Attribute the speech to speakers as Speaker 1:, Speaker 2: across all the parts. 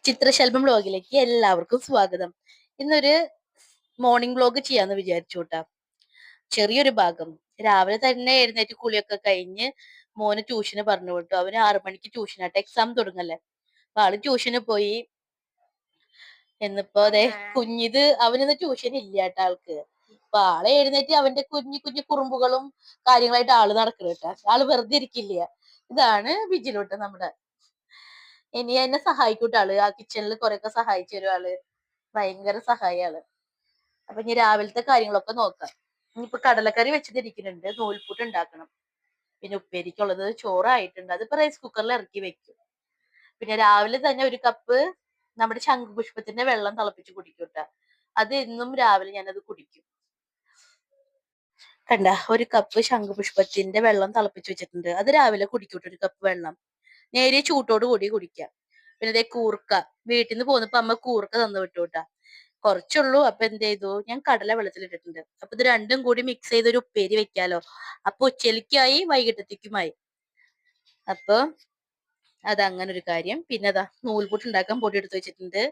Speaker 1: ചിത്രശലഭം വ്ലോഗിലേക്ക് എല്ലാവർക്കും സ്വാഗതം. ഇന്നൊരു മോർണിംഗ് വ്ലോഗ് ചെയ്യാന്ന് വിചാരിച്ചു കേട്ടാ. ചെറിയൊരു ഭാഗം രാവിലെ തന്നെ എഴുന്നേറ്റ് കുളിയൊക്കെ കഴിഞ്ഞ് മോന് ട്യൂഷന് പറഞ്ഞു വിട്ടു. അവന് 6 മണിക്ക് ട്യൂഷനാട്ടെ, എക്സാം തുടങ്ങല്ലേ. അപ്പൊ ആള് ട്യൂഷന് പോയി. എന്നിപ്പോ അതെ കുഞ്ഞിത് അവനിന്ന് ട്യൂഷൻ ഇല്ല കേട്ടാ ആൾക്ക്. അപ്പൊ ആളെ എഴുന്നേറ്റ് അവന്റെ കുഞ്ഞു കുഞ്ഞു കുറുമ്പുകളും കാര്യങ്ങളായിട്ട് ആള് നടക്കണം കേട്ടാ. ആള് വെറുതെ ഇരിക്കില്ല. ഇതാണ് ബിജിലോട്ട് നമ്മുടെ. ഇനി എന്നെ സഹായിക്കൂട്ട ആള്. ആ കിച്ചണിൽ കുറെയൊക്കെ സഹായിച്ചു തരും ആള്. ഭയങ്കര സഹായിയാള്. അപ്പൊ ഇനി രാവിലത്തെ കാര്യങ്ങളൊക്കെ നോക്കാം. ഇനിയിപ്പൊ കടലക്കറി വെച്ചിട്ടിരിക്കുന്നുണ്ട്, നൂൽപുട്ട് ഉണ്ടാക്കണം. പിന്നെ ഉപ്പേരിക്കുള്ളത് ചോറായിട്ടുണ്ട്, അതിപ്പോ റൈസ് കുക്കറിൽ ഇറക്കി വെക്കും. പിന്നെ രാവിലെ തന്നെ ഒരു കപ്പ് നമ്മുടെ ശംഖുപുഷ്പത്തിന്റെ വെള്ളം തിളപ്പിച്ച് കുടിക്കൂട്ട. അത് എന്നും രാവിലെ ഞാനത് കുടിക്കും. കണ്ട, ഒരു കപ്പ് ശംഖുപുഷ്പത്തിന്റെ വെള്ളം തിളപ്പിച്ച് വെച്ചിട്ടുണ്ട്. അത് രാവിലെ കുടിക്കൂട്ടോ, ഒരു കപ്പ് വെള്ളം നേരിയ ചൂട്ടോട് കൂടി കുടിക്കാം. പിന്നെ അതേ കൂർക്ക, വീട്ടിൽ നിന്ന് പോന്നപ്പോ അമ്മ കൂർക്ക തന്നു വിട്ടൂട്ടാ. കുറച്ചുള്ളൂ. അപ്പൊ എന്ത് ചെയ്തു, ഞാൻ കടല വെള്ളത്തിലിട്ടിട്ടുണ്ട്. അപ്പൊ ഇത് രണ്ടും കൂടി മിക്സ് ചെയ്ത് ഒരു ഉപ്പേരി വെക്കാലോ. അപ്പൊ ഉച്ചയ്ക്കായി വൈകിട്ടത്തേക്കുമായി. അപ്പൊ അതങ്ങനെ ഒരു കാര്യം. പിന്നെ അതാ നൂൽപുട്ട് ഉണ്ടാക്കാൻ പൊടി എടുത്ത് വെച്ചിട്ടുണ്ട്.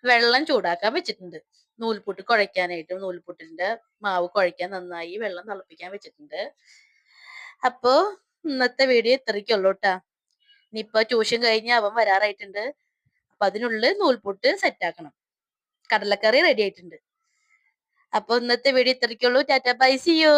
Speaker 1: വെള്ളം ചൂടാക്കാൻ വെച്ചിട്ടുണ്ട്. നൂൽപുട്ട് കുഴയ്ക്കാനായിട്ട് നൂൽപുട്ടിന്റെ മാവ് കുഴയ്ക്കാൻ നന്നായി വെള്ളം തിളപ്പിക്കാൻ വെച്ചിട്ടുണ്ട്. അപ്പോ ഇന്നത്തെ വീഡിയോ ഇത്രയ്ക്കുള്ളൂ കേട്ടാ. ഇനിയിപ്പൊ ട്യൂഷൻ കഴിഞ്ഞ് അവൻ വരാറായിട്ടുണ്ട്. അപ്പൊ അതിനുള്ളിൽ നൂൽപുട്ട് സെറ്റ് ആക്കണം. കടലക്കറി റെഡി ആയിട്ടുണ്ട്. അപ്പൊ ഇന്നത്തെ വീഡിയോ ഇത്രയ്ക്കുള്ളൂ. Tata bye, see U.